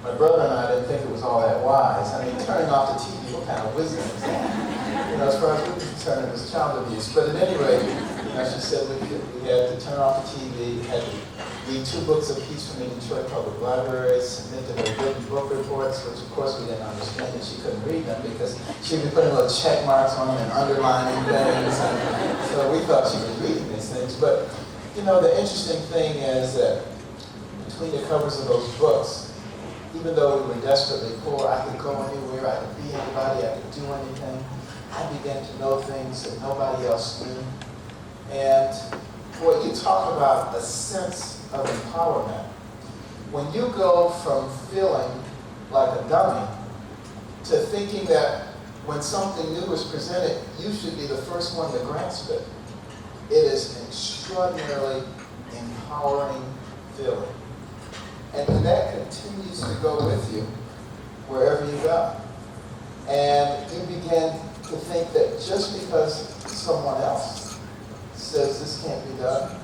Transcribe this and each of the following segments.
My brother and I didn't think it was all that wise. I mean, turning off the TV, what kind of wisdom is that? You know, as far as we were concerned, it was child abuse. But at any rate, you know, she said we had to turn off the TV, had to read 2 books apiece from the Detroit Public Library, submit to her written book reports, which of course we didn't understand, and she couldn't read them because she'd be putting little check marks on them and underlining things. And so we thought she was reading these things. But, you know, the interesting thing is that between the covers of those books, even though we were desperately poor, I could go anywhere, I could be anybody, I could do anything. I began to know things that nobody else knew. And boy, you talk about a sense of empowerment. When you go from feeling like a dummy to thinking that when something new is presented, you should be the first one to grasp it, it is an extraordinarily empowering feeling. And that continues to go with you wherever you go. And you begin to think that just because someone else says this can't be done,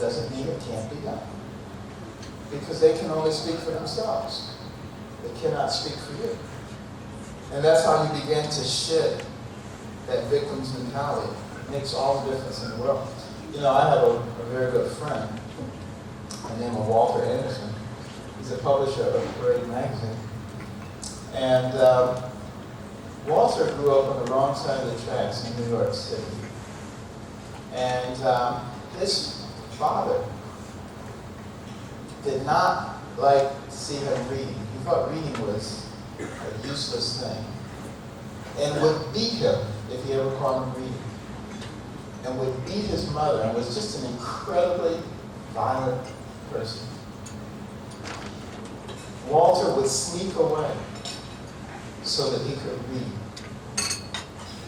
doesn't mean it can't be done. Because they can only speak for themselves. They cannot speak for you. And that's how you begin to shed that victim's mentality. It makes all the difference in the world. You know, I have a very good friend, by the name of Walter Anderson. He's a publisher of Parade magazine. And Walter grew up on the wrong side of the tracks in New York City. And his father did not like to see him reading. He thought reading was a useless thing. And would beat him if he ever caught him reading. And would beat his mother, and was just an incredibly violent person. Walter would sneak away so that he could read.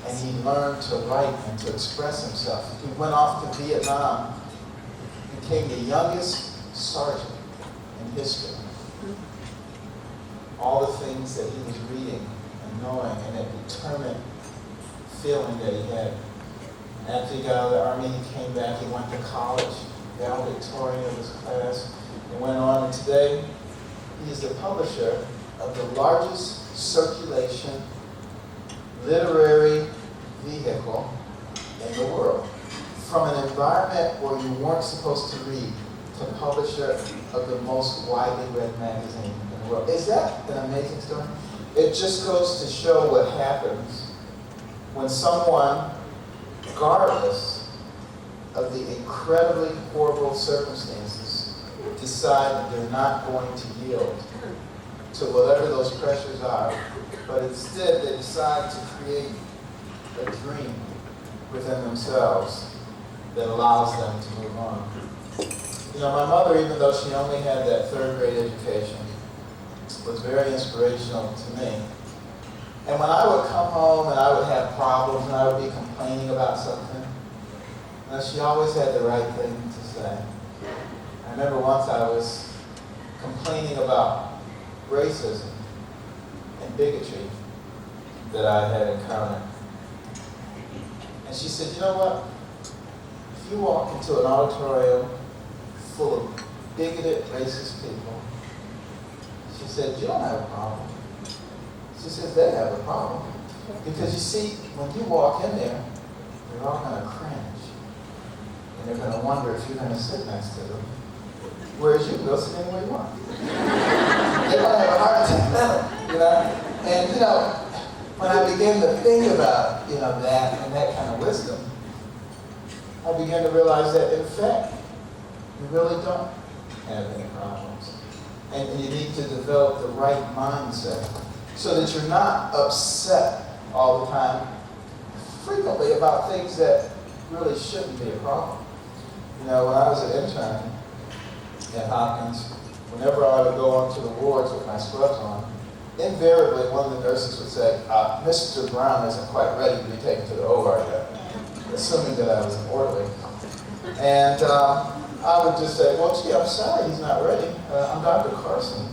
And he learned to write and to express himself. He went off to Vietnam, became the youngest sergeant in history. All the things that he was reading and knowing, and that determined feeling that he had. After he got out of the Army, he came back, he went to college, valedictorian of his class, and went on. And today, he is the publisher of the largest circulation literary vehicle in the world. From an environment where you weren't supposed to read, to publisher of the most widely read magazine in the world. Is that an amazing story? It just goes to show what happens when someone, regardless of the incredibly horrible circumstances, decide that they're not going to yield to whatever those pressures are, but instead they decide to create a dream within themselves that allows them to move on. You know, my mother, even though she only had that 3rd grade education, was very inspirational to me. And when I would come home and I would have problems and I would be complaining about something, she always had the right thing to say. I remember once I was complaining about racism and bigotry that I had encountered. And she said, you know what? If you walk into an auditorium full of bigoted, racist people, she said, you don't have a problem. She says, they have a problem. Because you see, when you walk in there, they're all going to cringe. And they're going to wonder if you're going to sit next to them. Whereas you can go sit anywhere you want. They're going to have a heart attack, you know? And, you know, when I began to think about, you know, that and that kind of wisdom, I began to realize that, in fact, you really don't have any problems. And you need to develop the right mindset so that you're not upset all the time, frequently about things that really shouldn't be a problem. You know, when I was an intern at Hopkins, whenever I would go onto the wards with my scrubs on, invariably one of the nurses would say, Mr. Brown isn't quite ready to be taken to the OR yet, assuming that I was an orderly. And I would just say, well, gee, I'm sorry he's not ready. I'm Dr. Carson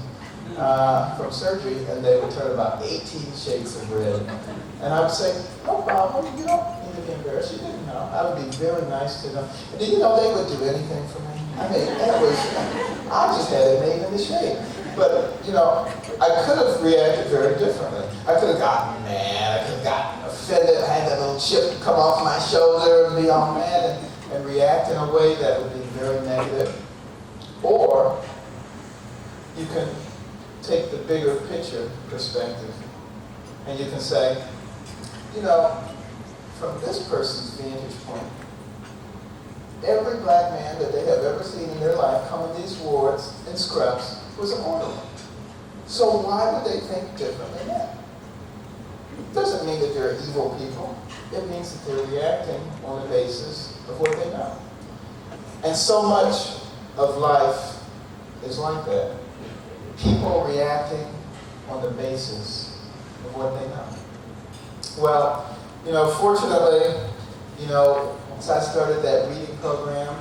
from surgery, and they would turn about 18 shades of red. And I would say, no problem, you don't need to be embarrassed, you didn't know. I would be very nice to them. And do you know they would do anything for me? I mean, that was, I just had it made in the shade. But, you know, I could have reacted very differently. I could have gotten mad, I could have gotten offended, I had that little chip come off my shoulder and be all mad and react in a way that would be very negative. Or you can take the bigger picture perspective and you can say, you know, from this person's vantage point, every black man that they have ever seen in their life come in these wards in scrubs was an orderly. So why would they think differently than that? Doesn't mean that they're evil people. It means that they're reacting on the basis of what they know. And so much of life is like that. People reacting on the basis of what they know. Well, you know, fortunately, you know, once I started that reading program,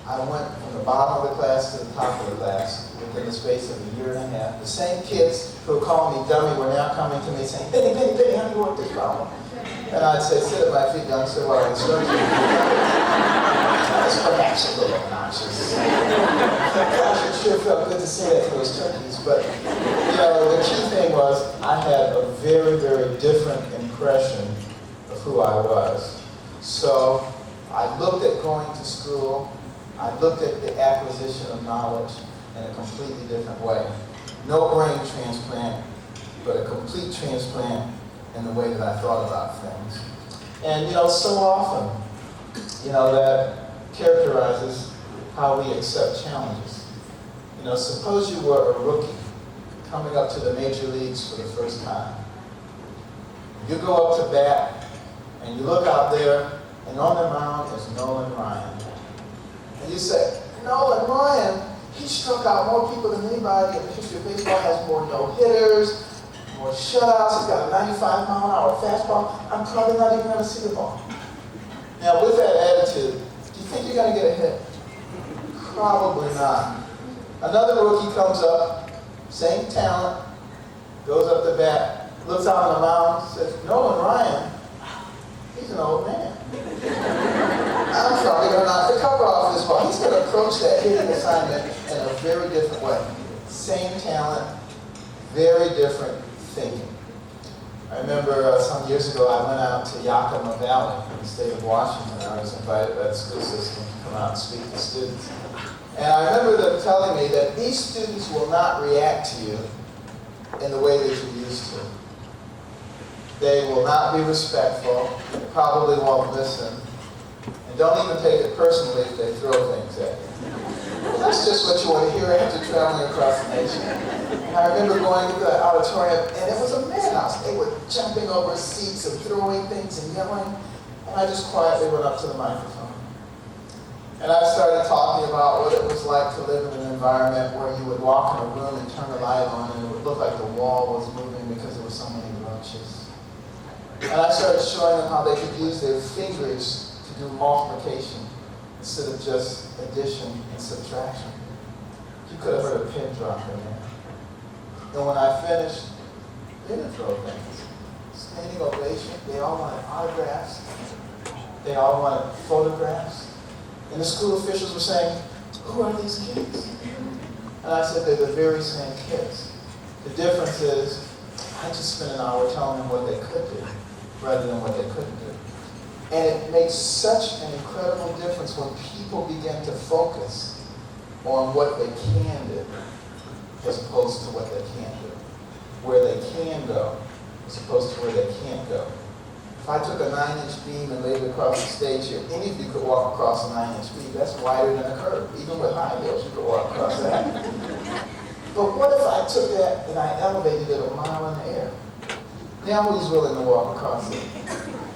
I went from the bottom of the class to the top of the class within the space of a year and a half. The same kids who called me dummy were now coming to me saying, Benny, how do you work this problem? And I'd say, sit at my feet, young sir, while I instruct you. That's perhaps a little obnoxious. Gosh, it sure felt good to say that to those turkeys. But, you know, the key thing was I had a very, very different impression of who I was. So I looked at going to school, I looked at the acquisition of knowledge in a completely different way. No brain transplant, but a complete transplant in the way that I thought about things. And, you know, so often, you know, that characterizes how we accept challenges. You know, suppose you were a rookie coming up to the major leagues for the first time. You go up to bat, and you look out there, and on the mound is Nolan Ryan. And you say, Nolan Ryan, he struck out more people than anybody in the history of baseball, has more no-hitters, more shutouts, he's got a 95-mile-an-hour fastball. I'm probably not even going to see the ball. Now, with that attitude, do you think you're going to get a hit? Probably not. Another rookie comes up, same talent, goes up to bat, looks out on the mound, says, Nolan Ryan, he's an old man. I'm probably going to knock the cover off this ball. He's going to approach that hitting assignment in a very different way. Same talent, very different thinking. I remember some years ago I went out to Yakima Valley in the state of Washington. I was invited by the school system to come out and speak to students. And I remember them telling me that these students will not react to you in the way that you're used to. They will not be respectful, probably won't listen, and don't even take it personally if they throw things at you. Well, that's just what you want to hear after traveling across the nation. And I remember going to the auditorium, and it was a madhouse. They were jumping over seats and throwing things and yelling, and I just quietly went up to the microphone. And I started talking about what it was like to live in an environment where you would walk in a room and turn the light on, and it would look like the wall was moving because there were so many roaches. And I started showing them how they could use their fingers to do multiplication instead of just addition and subtraction. You could have heard a pin drop in there. And when I finished, they didn't throw things. Standing ovation, they all wanted autographs. They all wanted photographs. And the school officials were saying, who are these kids? And I said, they're the very same kids. The difference is, I just spent an hour telling them what they could do rather than what they couldn't do. And it makes such an incredible difference when people begin to focus on what they can do as opposed to what they can't do. Where they can go as opposed to where they can't go. If I took a 9-inch beam and laid it across the stage here, any of you could walk across a 9-inch beam. That's wider than a curve. Even with high heels, you could walk across that. But what if I took that and I elevated it a mile in the air? Now who's willing to walk across it?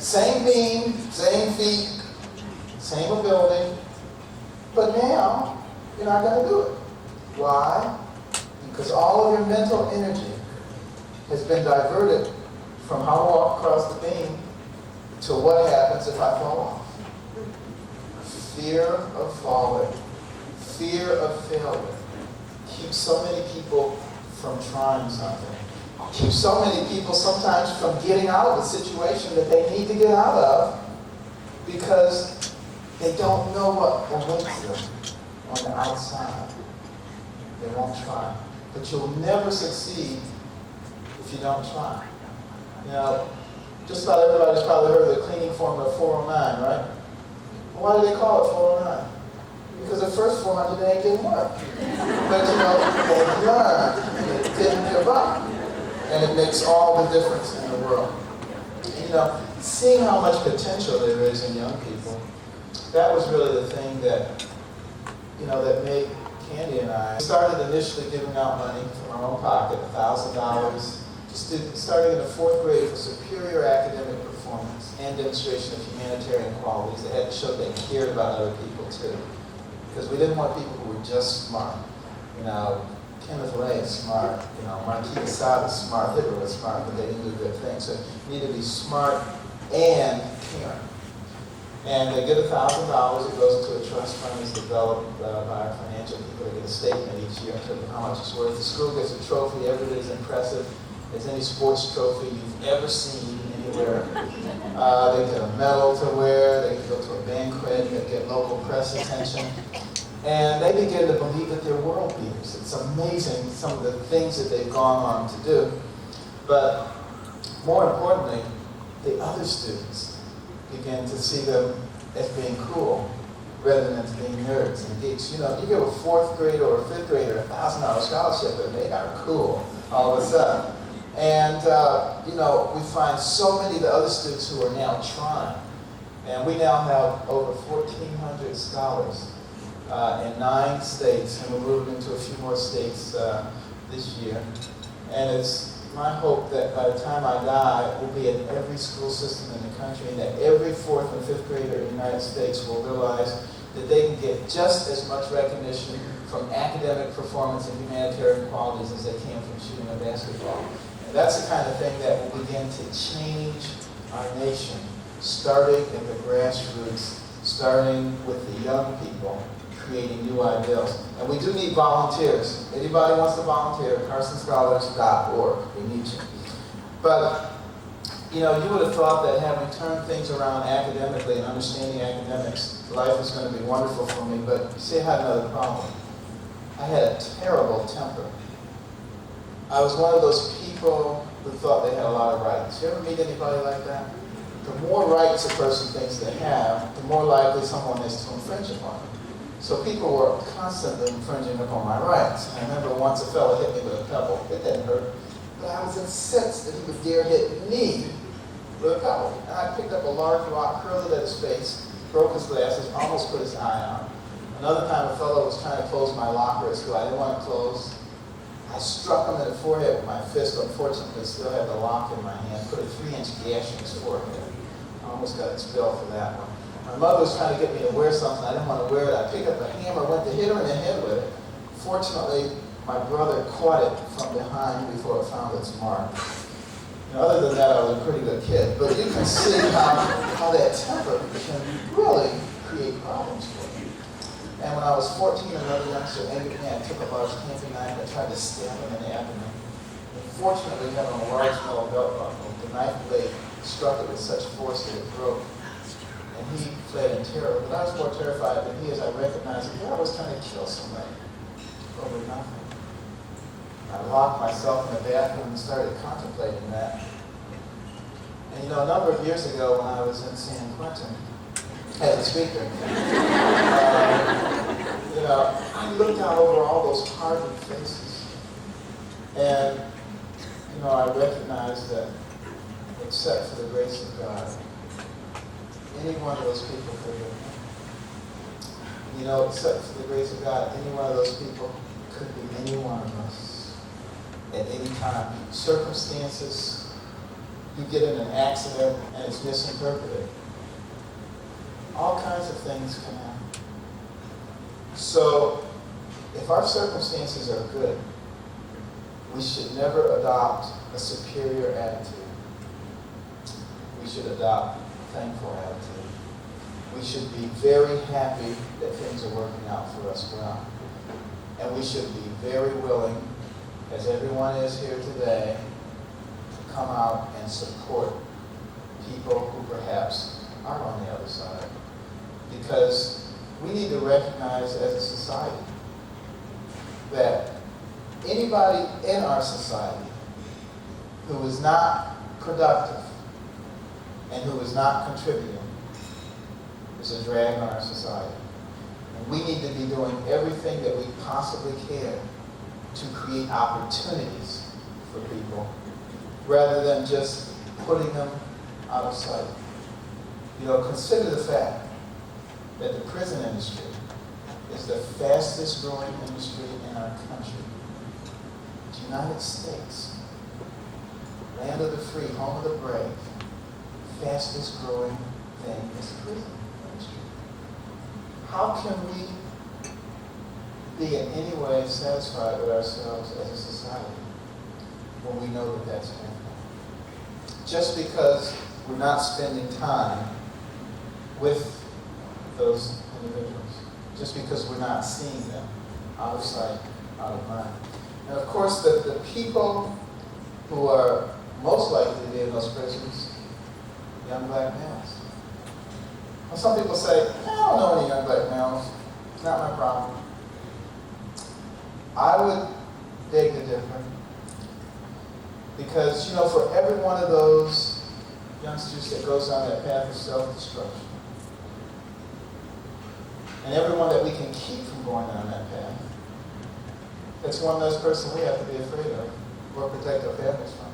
Same beam, same feet, same ability, but now you're not going to do it. Why? Because all of your mental energy has been diverted from how to walk across the beam to what happens if I fall off. Fear of falling, fear of failure keeps so many people from trying something. Keeps so many people sometimes from getting out of a situation that they need to get out of because they don't know what awaits them on the outside. They won't try. but you'll never succeed if you don't try. You know, just about everybody's probably heard of the cleaning formula 409, right? Well, why do they call it 409? Because the first 400 they ain't getting work. But you know, they learn, and they didn't give up. And it makes all the difference in the world. And, you know, seeing how much potential there is in young people, that was really the thing that, you know, that made Candy and I. We started initially giving out money from our own pocket, $1,000 to students starting in the 4th grade for superior academic performance and demonstration of humanitarian qualities. They had to show they cared about other people too. Because we didn't want people who were just smart. You know, Kenneth Ray is smart, you know, Marquis de Sade is smart, Hitler was smart, but they didn't do good things. So you need to be smart and caring. And they get $1,000, it goes into a trust fund that's developed by our financial people. They get a statement each year in terms of how much it's worth. The school gets a trophy, every bit as impressive as any sports trophy you've ever seen anywhere. They get a medal to wear, they can go to a banquet, they get local press attention. And they begin to believe that they're world beaters. It's amazing some of the things that they've gone on to do. But more importantly, the other students begin to see them as being cool rather than as being nerds and geeks. You know, you give a 4th grader or a 5th grader a $1,000 scholarship and they are cool all of a sudden. And, you know, we find so many of the other students who are now trying. And we now have over 1,400 scholars in 9 states, and we're moving into a few more states this year. And it's my hope that by the time I die, we'll be in every school system in the country, and that every 4th and 5th grader in the United States will realize that they can get just as much recognition from academic performance and humanitarian qualities as they can from shooting a basketball. And that's the kind of thing that will begin to change our nation, starting at the grassroots, starting with the young people, creating new ideals. And we do need volunteers. Anybody wants to volunteer, carsonscholars.org. We need you. But, you know, you would have thought that having turned things around academically and understanding academics, life is going to be wonderful for me. But you see, I had another problem. I had a terrible temper. I was one of those people who thought they had a lot of rights. You ever meet anybody like that? The more rights a person thinks they have, the more likely someone is to infringe upon them. So people were constantly infringing upon my rights. I remember once a fellow hit me with a pebble. It didn't hurt, but I was incensed that he would dare hit me with a pebble. And I picked up a large rock, hurled it at his face, broke his glasses, almost put his eye out. Another time a fellow was trying to close my locker at school. I didn't want it closed. I struck him in the forehead with my fist. Unfortunately, still had the lock in my hand. Put a 3-inch gash in his forehead. I almost got expelled for that one. My mother was trying to get me to wear something. I didn't want to wear it. I picked up a hammer, went to hit her in the head with it. Fortunately, my brother caught it from behind before it found its mark. You know, other than that, I was a pretty good kid. But you can see how that temper can really create problems for you. And when I was 14, another youngster angered me. I took a large camping knife and tried to stab him in the abdomen. And fortunately, having a large metal belt buckle, the knife blade struck it with such force that it broke. And he fled in terror. But I was more terrified than he as I recognized that I was trying to kill somebody over nothing. I locked myself in the bathroom and started contemplating that. And you know, a number of years ago when I was in San Quentin as a speaker, you know, I looked out over all those hardened faces. And, you know, I recognized that except for the grace of God, any one of those people could have been. You know, except for the grace of God, any one of those people could be any one of us at any time. Circumstances, you get in an accident and it's misinterpreted. All kinds of things can happen. So, if our circumstances are good, we should never adopt a superior attitude. We should adopt a thankful attitude. We should be very happy that things are working out for us well. And we should be very willing, as everyone is here today, to come out and support people who perhaps are on the other side. Because we need to recognize as a society that Anybody in our society who is not productive and who is not contributing is a drag on our society. And we need to be doing everything that we possibly can to create opportunities for people rather than just putting them out of sight. You know, consider the fact that the prison industry is the fastest growing industry in our country. The United States, land of the free, home of the brave, fastest growing thing is the prison industry. How can we be in any way satisfied with ourselves as a society when we know that that's happening? Just because we're not spending time with those individuals, just because we're not seeing them out of sight, out of mind. And of course, the people who are most likely to be in those prisons, young black males. Well, some people say, I don't know any young black males. It's not my problem. I would beg to differ. Because, you know, for every one of those youngsters that goes down that path of self-destruction, and everyone that we can keep from going down that path, that's one less person we have to be afraid of or protect our families from.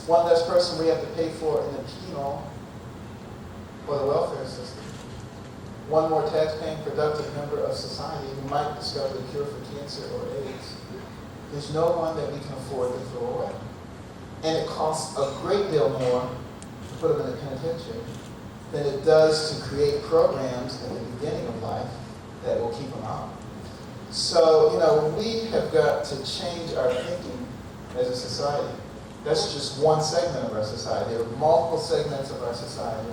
One less person we have to pay for in the penal or the welfare system. One more tax-paying, productive member of society who might discover the cure for cancer or AIDS. There's no one that we can afford to throw away. And it costs a great deal more to put them in the penitentiary than it does to create programs at the beginning of life that will keep them out. So, you know, we have got to change our thinking as a society. That's just one segment of our society. There are multiple segments of our society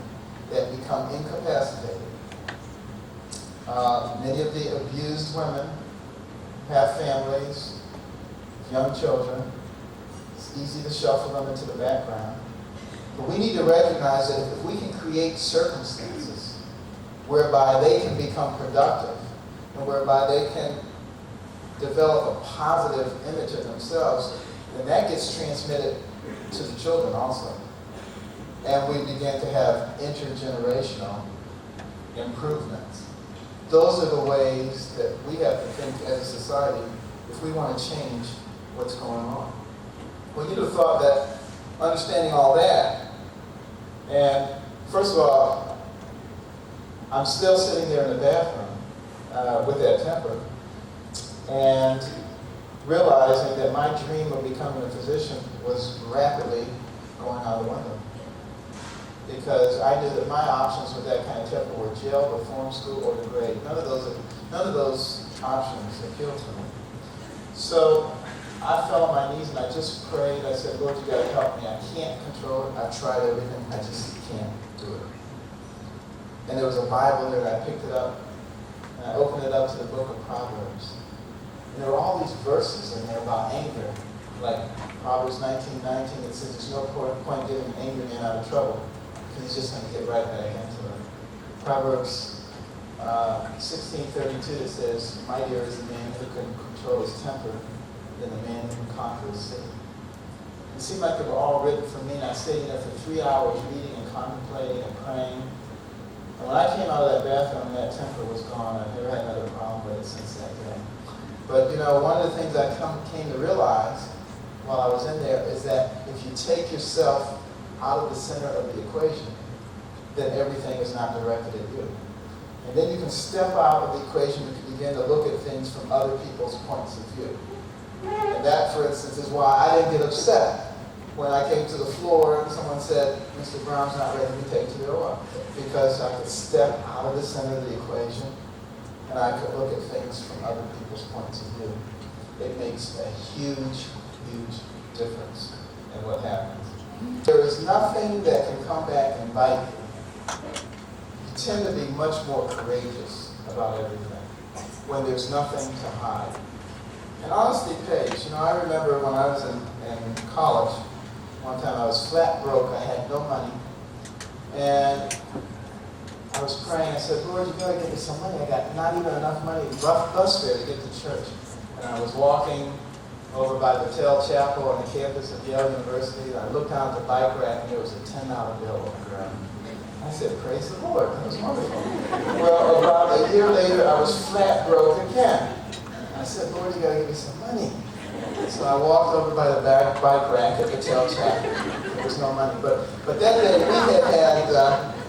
that become incapacitated. Many of the abused women have families, young children. It's easy to shuffle them into the background. But we need to recognize that if we can create circumstances whereby they can become productive and whereby they can develop a positive image of themselves, then that gets transmitted to the children also. And we begin to have intergenerational improvements. Those are the ways that we have to think as a society if we want to change what's going on. Well, you'd have thought that understanding all that, and first of all, I'm still sitting there in the bathroom with that temper, and realizing that my dream of becoming a physician was rapidly going out the window. Because I knew that my options with that kind of temper were jail, reform school, or the grave. None of those options appealed to me. So I fell on my knees and I just prayed. I said, Lord, you got to help me. I can't control it. I've tried everything. I just can't do it. And there was a Bible there, and I picked it up, and I opened it up to the book of Proverbs. And there were all these verses in there about anger. Like Proverbs 19:19, it says there's no point getting an angry man out of trouble, because he's just going to get right back into it. Proverbs 16:32, it says, mightier is the man who can control his temper than the man who can conquer a city. It seemed like they were all written for me, and I stayed in there for 3 hours reading and contemplating and praying. And when I came out of that bathroom, that temper was gone. I've never had another problem with it since that day. But, you know, one of the things I came to realize while I was in there is that if you take yourself out of the center of the equation, then everything is not directed at you. And then you can step out of the equation and begin to look at things from other people's points of view. And that, for instance, is why I didn't get upset when I came to the floor and someone said, Mr. Brown's not ready to be taken to the OR. Because I could step out of the center of the equation and I could look at things from other people's points of view. It makes a huge, huge difference in what happens. There is nothing that can come back and bite you. You tend to be much more courageous about everything when there's nothing to hide. And honesty pays. You know, I remember when I was in college, one time I was flat broke, I had no money, and I was praying, I said, Lord, you gotta give me some money. I got not even enough money, rough bus fare to get to church. And I was walking over by the Tell Chapel on the campus of Yale University. And I looked down at the bike rack and there was a $10 bill on the ground. I said, praise the Lord, that was wonderful. Well, about a year later, I was flat broke again. I said, Lord, you gotta give me some money. So I walked over by the back bike rack at the Tell Chapel. There was no money. But that day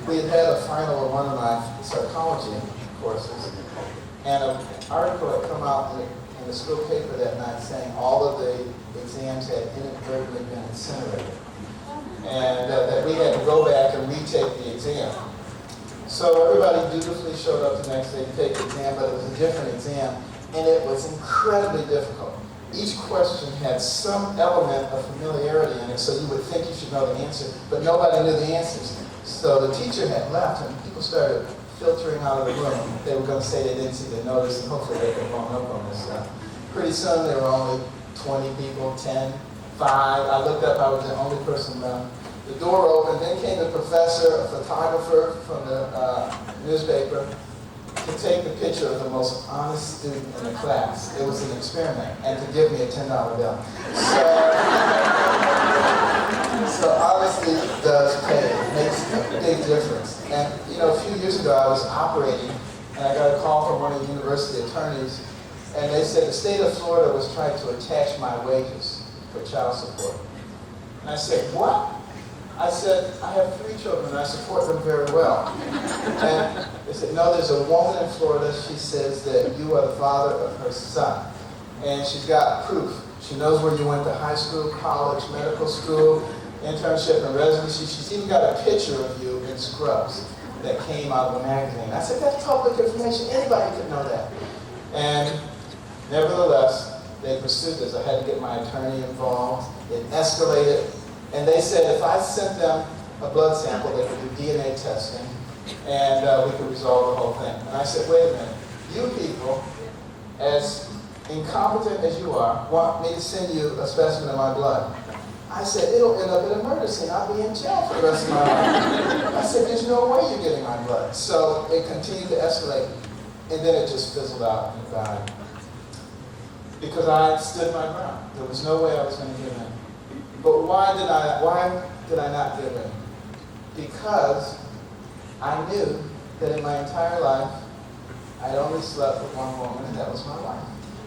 we had had a final of one of my psychology courses, and an article had come out in the school paper that night saying all of the exams had inadvertently been incinerated, and that we had to go back and retake the exam. So everybody dutifully showed up the next day to take the exam, but it was a different exam, and it was incredibly difficult. Each question had some element of familiarity in it, so you would think you should know the answer, but nobody knew the answers. So the teacher had left, and people started filtering out of the room. They were going to say they didn't see the notice, and hopefully they could phone up on this stuff. Pretty soon there were only 20 people, 10, 5. I looked up, I was the only person left. The door opened, then came the professor, a photographer from the newspaper, to take the picture of the most honest student in the class. It was an experiment, and to give me a $10 bill. So honesty does pay. It makes a big difference. And a few years ago I was operating, and I got a call from one of the university attorneys, and they said the state of Florida was trying to attach my wages for child support. And I said, what? I said, I have 3 children and I support them very well. And they said, no, there's a woman in Florida, she says that you are the father of her son. And she's got proof. She knows where you went to high school, college, medical school, internship, and residency. She's even got a picture of you in scrubs that came out of a magazine. I said, that's public information. Anybody could know that. And nevertheless, they pursued this. I had to get my attorney involved. It escalated. And they said if I sent them a blood sample, they could do DNA testing, and we could resolve the whole thing. And I said, wait a minute. You people, as incompetent as you are, want me to send you a specimen of my blood. I said, it'll end up in a murder scene. I'll be in jail for the rest of my life. I said, there's no way you're getting my blood. So it continued to escalate, and then it just fizzled out and died. Because I stood my ground. There was no way I was going to give in. But why did I not give in? Because I knew that in my entire life, I'd only slept with one woman, and that was my wife.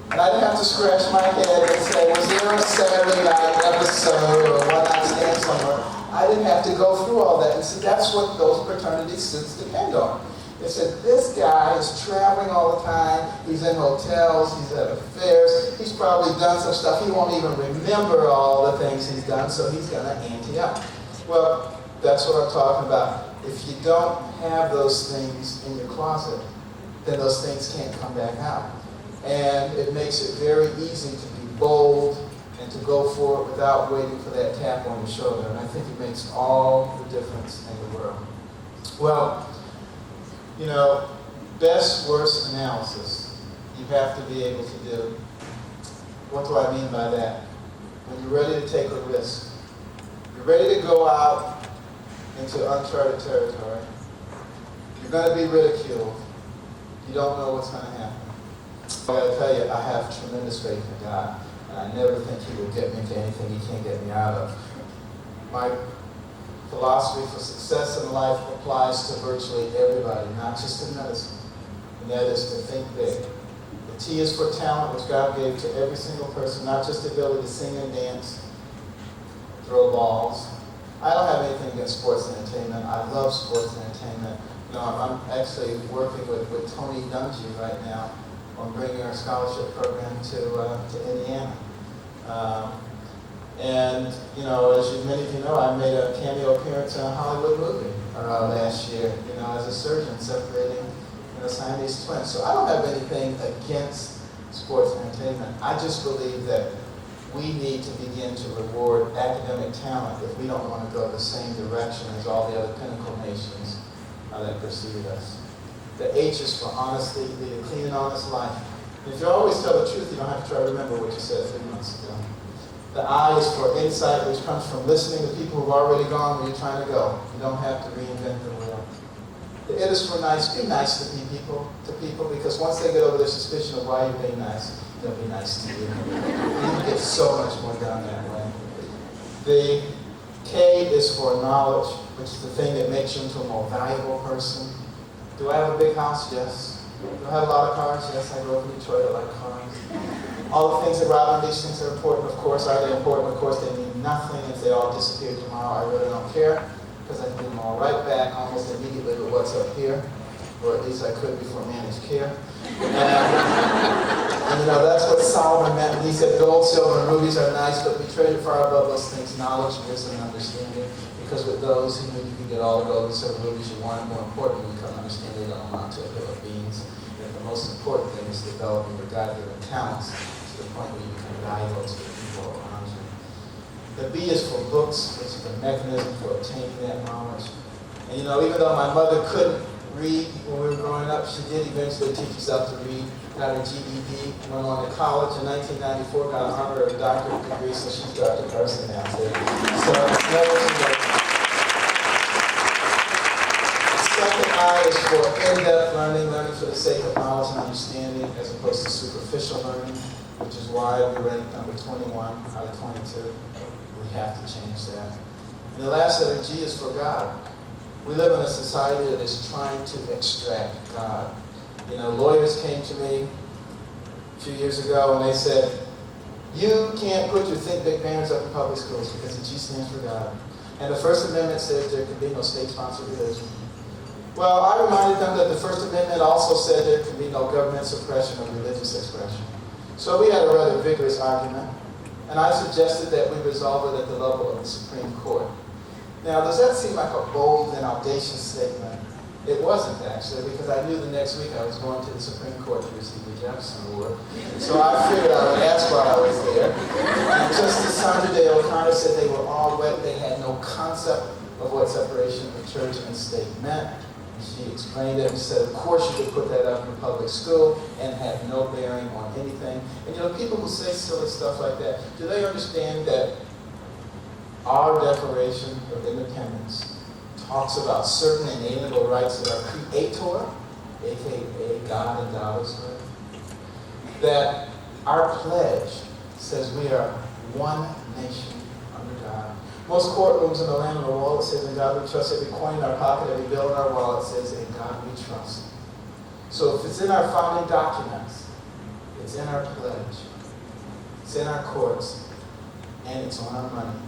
And I didn't have to scratch my head and say, was there a Saturday night episode or one night stand somewhere? I didn't have to go through all that. And see, that's what those paternity suits depend on. They said, this guy is traveling all the time, he's in hotels, he's at affairs, he's probably done some stuff, he won't even remember all the things he's done, so he's going to ante up. Well, that's what I'm talking about. If you don't have those things in your closet, then those things can't come back out. And it makes it very easy to be bold and to go for it without waiting for that tap on your shoulder. And I think it makes all the difference in the world. Well, best worst analysis you have to be able to do. What do I mean by that? When you're ready to take a risk. You're ready to go out into uncharted territory. You're going to be ridiculed. You don't know what's going to happen. I got to tell you, I have tremendous faith in God, and I never think He will get me into anything He can't get me out of. My philosophy for success in life applies to virtually everybody, not just in medicine, and that is to think big. The T is for talent, which God gave to every single person, not just the ability to sing and dance, throw balls. I don't have anything against sports entertainment. I love sports entertainment. I'm actually working with Tony Dungy right now on bringing our scholarship program to Indiana. And as many of you know, I made a cameo appearance in a Hollywood movie last year, as a surgeon separating Siamese twins. So I don't have anything against sports entertainment. I just believe that we need to begin to reward academic talent if we don't want to go the same direction as all the other pinnacle nations that preceded us. The H is for honesty, lead a clean and honest life. And if you always tell the truth, you don't have to try to remember what you said 3 months ago. The I is for insight, which comes from listening to people who've already gone where you're trying to go. You don't have to reinvent the wheel. The it is for nice. Be nice to people, because once they get over their suspicion of why you're being nice, they'll be nice to you. You can get so much more done that way. The K is for knowledge, which is the thing that makes you into a more valuable person. Do I have a big house? Yes. Do I have a lot of cars? Yes. I grew up in Detroit. I like cars. All the things that ride on these things are important, of course. Are they important? Of course, they mean nothing. If they all disappear tomorrow, I really don't care, because I can give them all right back almost immediately with what's up here, or at least I could before managed care. And that's what Solomon meant when he said gold, silver, and rubies are nice, but we trade it far above those things, knowledge, wisdom, and understanding, because with those, you can get all the gold and silver and rubies you want. More importantly, you come to understand they don't amount to a hill of beans. And the most important thing is developing your God-given talents to the point where you become valuable to the people around you. The B is for books, which is the mechanism for obtaining that knowledge. And even though my mother couldn't read when we were growing up, she did eventually teach herself to read, got her GED, went on to college in 1994, got an honorary doctorate degree, so she's Dr. Carson now too. So never too late. Second I is for in-depth learning, learning for the sake of knowledge and understanding, as opposed to superficial learning, which is why we ranked number 21 out of 22. We have to change that. And the last letter, G, is for God. We live in a society that is trying to extract God. Lawyers came to me a few years ago and they said, you can't put your think big banners up in public schools because the G stands for God. And the First Amendment says there can be no state-sponsored religion. Well, I reminded them that the First Amendment also said there can be no government suppression of religious expression. So we had a rather vigorous argument, and I suggested that we resolve it at the level of the Supreme Court. Now, does that seem like a bold and audacious statement? It wasn't, actually, because I knew the next week I was going to the Supreme Court to receive the Jefferson Award. So I figured I would ask while I was there. And Justice Sandra Day O'Connor said they were all wet. They had no concept of what separation of church and state meant. And she explained it and said, of course you could put that up in a public school and have no bearing on anything. And people who say silly stuff like that, do they understand that our Declaration of Independence talks about certain inalienable rights of our Creator, aka God and Goddesshood? That our pledge says we are one nation under God. Most courtrooms in the land of the world, it says, in God we trust. Every coin in our pocket, every bill in our wallet says, in God we trust. So if it's in our founding documents, it's in our pledge, it's in our courts, and it's on our money.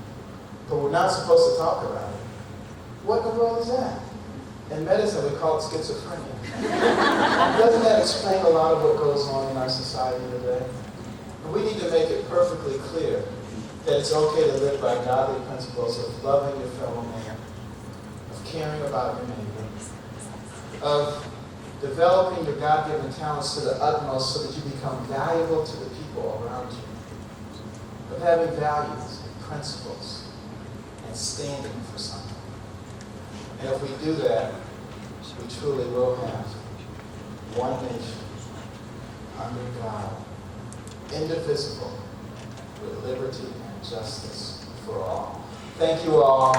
But we're not supposed to talk about it. What in the world is that? In medicine, we call it schizophrenia. Doesn't that explain a lot of what goes on in our society today? But we need to make it perfectly clear that it's okay to live by godly principles of loving your fellow man, of caring about your neighbor, of developing your God-given talents to the utmost so that you become valuable to the people around you, of having values and principles and standing for something. And if we do that, we truly will have one nation under God, indivisible, with liberty and justice for all. Thank you all.